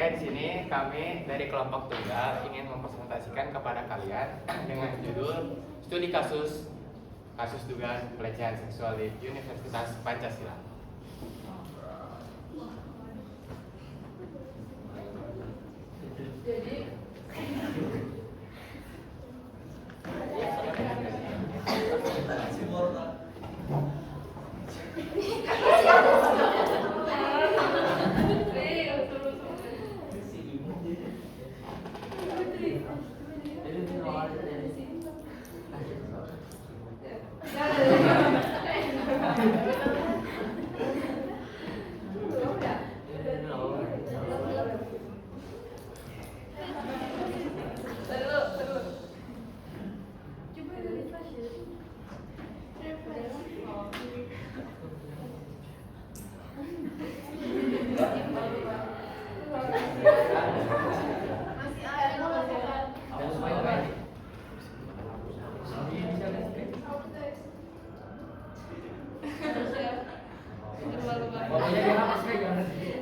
Oke, di sini kami dari kelompok tunggal ingin mempresentasikan kepada kalian dengan judul studi kasus dugaan pelecehan seksual di Universitas Pancasila. Jadi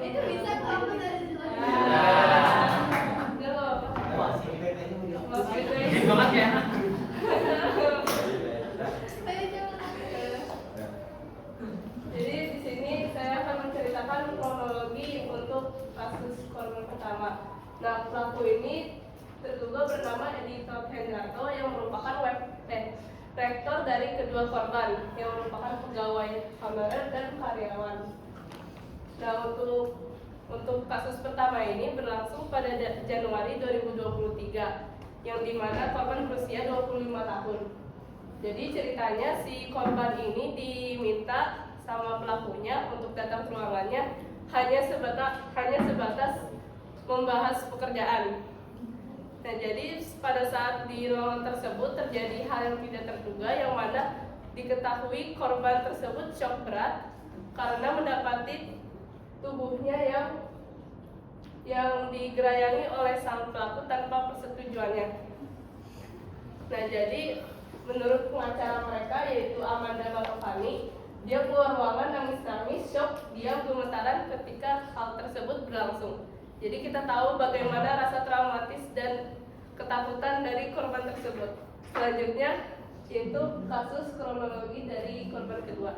itu bisa kalau aku dari situ Banget ya. Jadi di sini saya akan menceritakan kronologi untuk kasus korban pertama. Nah, pelaku ini terduga bernama Edi Hendrato yang merupakan rektor dari kedua korban yang merupakan pegawai honorer dan karyawan. Nah, untuk kasus pertama ini berlangsung pada Januari 2023 yang dimana korban berusia 25 tahun. Jadi ceritanya si korban ini diminta sama pelakunya untuk datang ke ruangannya hanya sebatas membahas pekerjaan. Nah, jadi pada saat di ruangan tersebut terjadi hal yang tidak terduga yang mana diketahui korban tersebut shock berat karena mendapati tubuhnya yang digerayangi oleh sang pelaku tanpa persetujuannya. Nah, jadi menurut pengacara mereka yaitu Amanda Matovani, dia keluar ruangan nangis-nangis, shock, dia gemetaran ketika hal tersebut berlangsung. Jadi kita tahu bagaimana rasa traumatis dan ketakutan dari korban tersebut. Selanjutnya yaitu kasus kronologi dari korban kedua.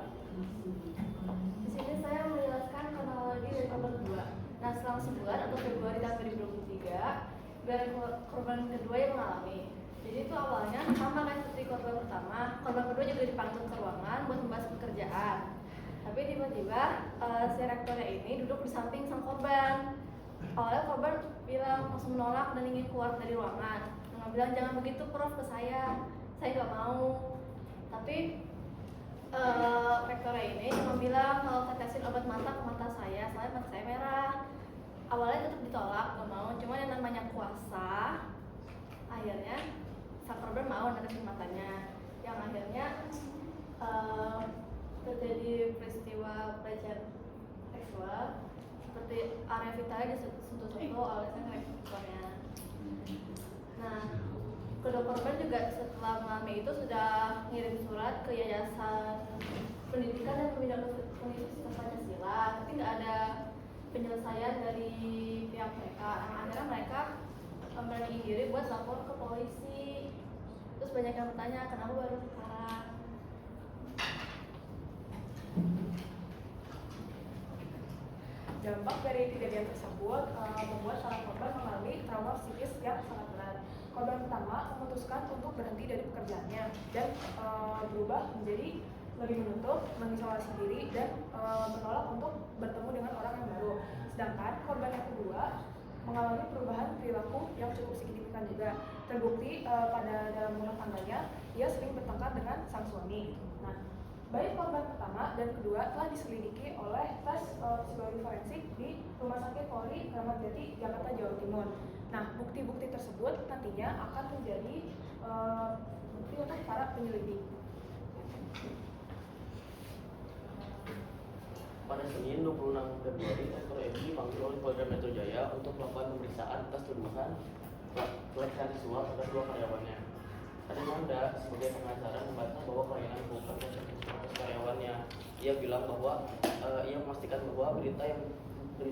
Di sini saya menjelaskan kronologi dari korban kedua. Nah, selang sebulan atau Februari tahun 2023, dari korban kedua yang mengalami. Jadi itu awalnya sama kan seperti korban pertama. Korban kedua juga dipanggil ke ruangan buat membahas pekerjaan. Tapi tiba-tiba si rektornya ini duduk di samping sang korban. Awalnya korban bilang langsung menolak dan ingin keluar dari ruangan. Dengan bilang jangan begitu prof ke saya nggak mau. Tapi rektornya ini cuma bilang kalau tetesin obat mata ke mata saya, soalnya mata saya merah. Awalnya tetap ditolak, nggak mau. Cuma yang namanya kuasa, akhirnya sang korban mau tetesin matanya. Yang akhirnya terjadi peristiwa pelecehan seksual seperti area vitalnya disentuh-sentuh oleh sang rektornya. Nah, kedua korban juga setelah mengalami itu sudah ngirim surat ke Yayasan Pendidikan dan Pembinaan Universitas Pancasila, tapi nggak ada penyelesaian dari pihak mereka. Akhirnya mereka memberanikan diri buat lapor ke polisi. Terus banyak yang bertanya kenapa baru sekarang. Dampak dari kejadian tersebut membuat para korban mengalami trauma psikis yang sangat berat. Korban pertama memutuskan untuk berhenti dari pekerjaannya dan berubah menjadi lebih menutup, mengisolasi diri dan menolak untuk bertemu dengan orang yang baru. Sedangkan korban yang kedua mengalami perubahan perilaku yang cukup signifikan juga. Terbukti pada dalam rumah tangganya ia sering bertengkar dengan sang suami. Nah, baik korban pertama dan kedua telah diselidiki oleh tes psikologi forensik di Rumah Sakit Polri Kramat Jati, Jakarta, Jawa Timur. Nah, bukti-bukti tersebut nantinya akan menjadi bukti untuk para penyelidik. Pada Senin 26 Februari, Rektor MI dipanggil oleh Polda Metro Jaya untuk melakukan pemeriksaan atas tuduhan pelecehan seksual terhadap dua karyawannya. Tadi Manda sebagai pengacara membantah bahwa kliennya bukan pelecehan seksual karyawannya. Ia bilang bahwa ia memastikan bahwa berita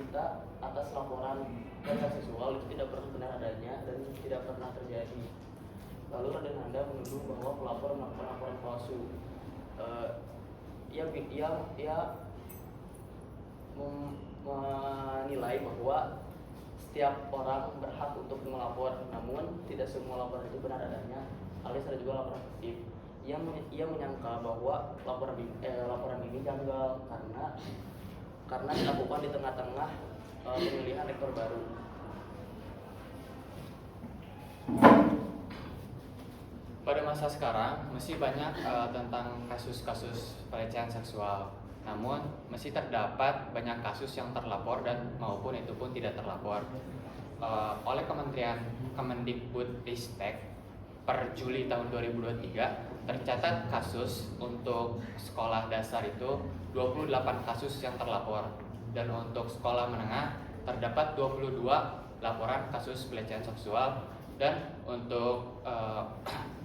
kita atas laporan pelecehan seksual itu tidak pernah benar adanya dan tidak pernah terjadi. Lalu Raden Handa menuduh bahwa pelapor melakukan laporan palsu. Ia menilai bahwa setiap orang berhak untuk melapor, namun tidak semua laporan itu benar adanya, alias ada juga laporan fiktif. Ia menyangka bahwa laporan ini janggal karena dilakukan di tengah-tengah pemilihan rektor baru. Pada masa sekarang masih banyak tentang kasus-kasus pelecehan seksual. Namun masih terdapat banyak kasus yang terlapor dan maupun itu pun tidak terlapor. Oleh Kementerian Kemendikbudristek per Juli tahun 2023 tercatat kasus untuk sekolah dasar itu 28 kasus yang terlapor, dan untuk sekolah menengah terdapat 22 laporan kasus pelecehan seksual, dan untuk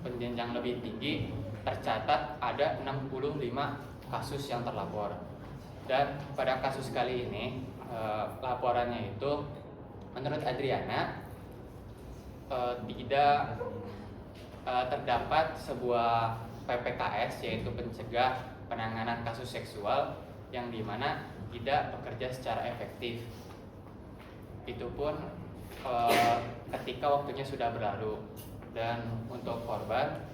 penjenjang lebih tinggi tercatat ada 65 kasus yang terlapor. Dan pada kasus kali ini laporannya itu menurut Adriana tidak terdapat sebuah PPKS, yaitu pencegah penanganan kasus seksual, yang dimana tidak bekerja secara efektif. Itu pun ketika waktunya sudah berlalu, dan untuk korban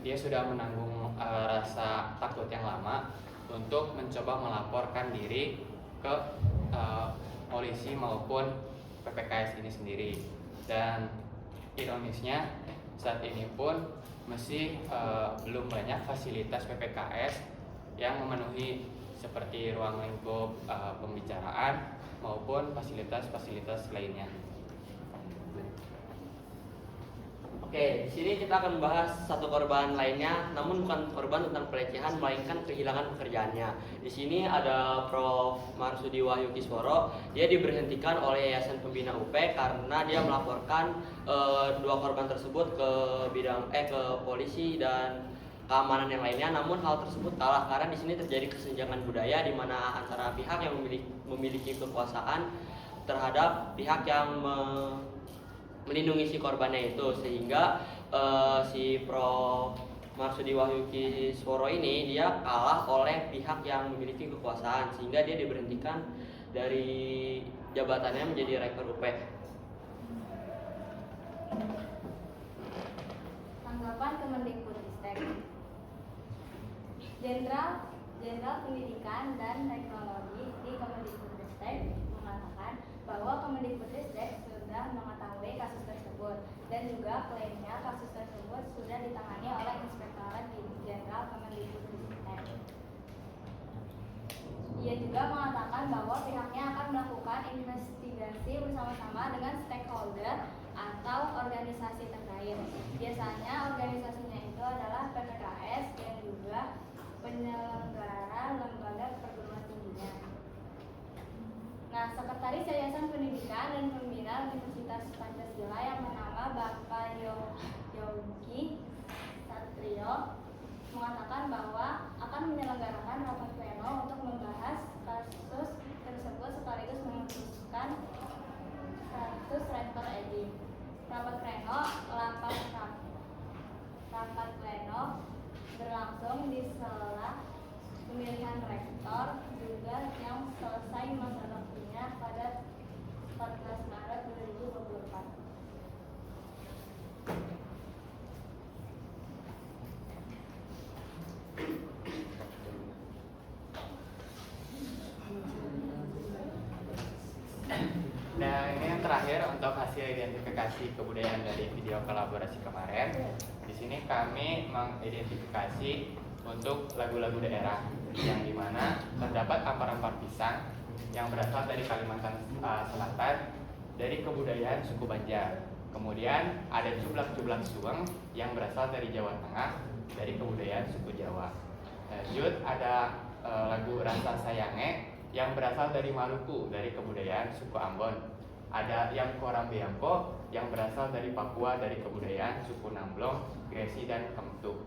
dia sudah menanggung rasa takut yang lama untuk mencoba melaporkan diri ke polisi maupun PPKS ini sendiri. Dan ironisnya saat ini pun masih belum banyak fasilitas PPKS yang memenuhi seperti ruang lingkup pembicaraan maupun fasilitas-fasilitas lainnya. Oke, di sini kita akan membahas satu korban lainnya, namun bukan korban tentang pelecehan, melainkan kehilangan pekerjaannya. Di sini ada Prof. Marsudi Wahyu Kisworo. Dia diberhentikan oleh Yayasan Pembina UP karena dia melaporkan dua korban tersebut ke ke polisi dan keamanan yang lainnya. Namun hal tersebut kalah karena di sini terjadi kesenjangan budaya di mana antara pihak yang memiliki kekuasaan terhadap pihak yang melindungi si korbannya itu, sehingga si Prof. Marsudi Wahyu Kisworo ini dia kalah oleh pihak yang memiliki kekuasaan, sehingga dia diberhentikan dari jabatannya menjadi rektor UP. Tanggapan Kemendikbudristek. Jenderal Pendidikan dan Teknologi di Kemendikbudristek mengatakan bahwa Kemendikbudristek sudah mengetahui kasus tersebut, dan juga klaimnya kasus tersebut sudah ditangani oleh Inspektorat Jenderal Kemendikbudristek. Ia juga mengatakan bahwa pihaknya akan melakukan investigasi bersama-sama dengan stakeholder atau organisasi terkait. Biasanya organisasinya itu adalah PPKS yang juga penyelenggara lembaga perguruan tingginya. Nah, Sekretaris Yayasan Pendidikan dan Pembina Universitas Pancasila yang bernama Bapak Yogi Satrio mengatakan bahwa akan menyelenggarakan rapat pleno untuk membahas kasus tersebut sekaligus memutuskan status rektor EDI. Rapat pleno berlangsung di sela pemilihan rektor juga yang selesai masa baktinya pada 14 Maret 2024. Nah, ini yang terakhir untuk hasil identifikasi kebudayaan dari video kolaborasi kemarin. Di sini kami mengidentifikasi untuk lagu-lagu daerah yang dimana terdapat ampar-ampar pisang yang berasal dari Kalimantan Selatan dari kebudayaan suku Banjar. Kemudian ada cublak-cublak suweng yang berasal dari Jawa Tengah dari kebudayaan suku Jawa. Lanjut ada lagu Rasa Sayange yang berasal dari Maluku dari kebudayaan suku Ambon. Ada yang Korambeangko yang berasal dari Papua dari kebudayaan suku Namblong, Gresi dan Kemtuk.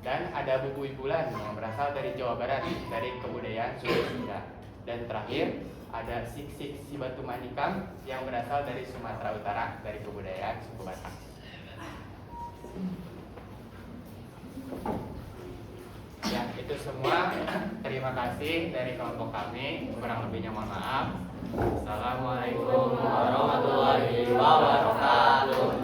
Dan ada Bubui Bulan yang berasal dari Jawa Barat dari kebudayaan suku Sunda. Dan terakhir ada Siksik si Batu Manikam yang berasal dari Sumatera Utara, dari kebudayaan suku Batak. Ya, itu semua. Terima kasih dari kelompok kami. Kurang lebihnya mohon maaf. Assalamualaikum warahmatullahi wabarakatuh.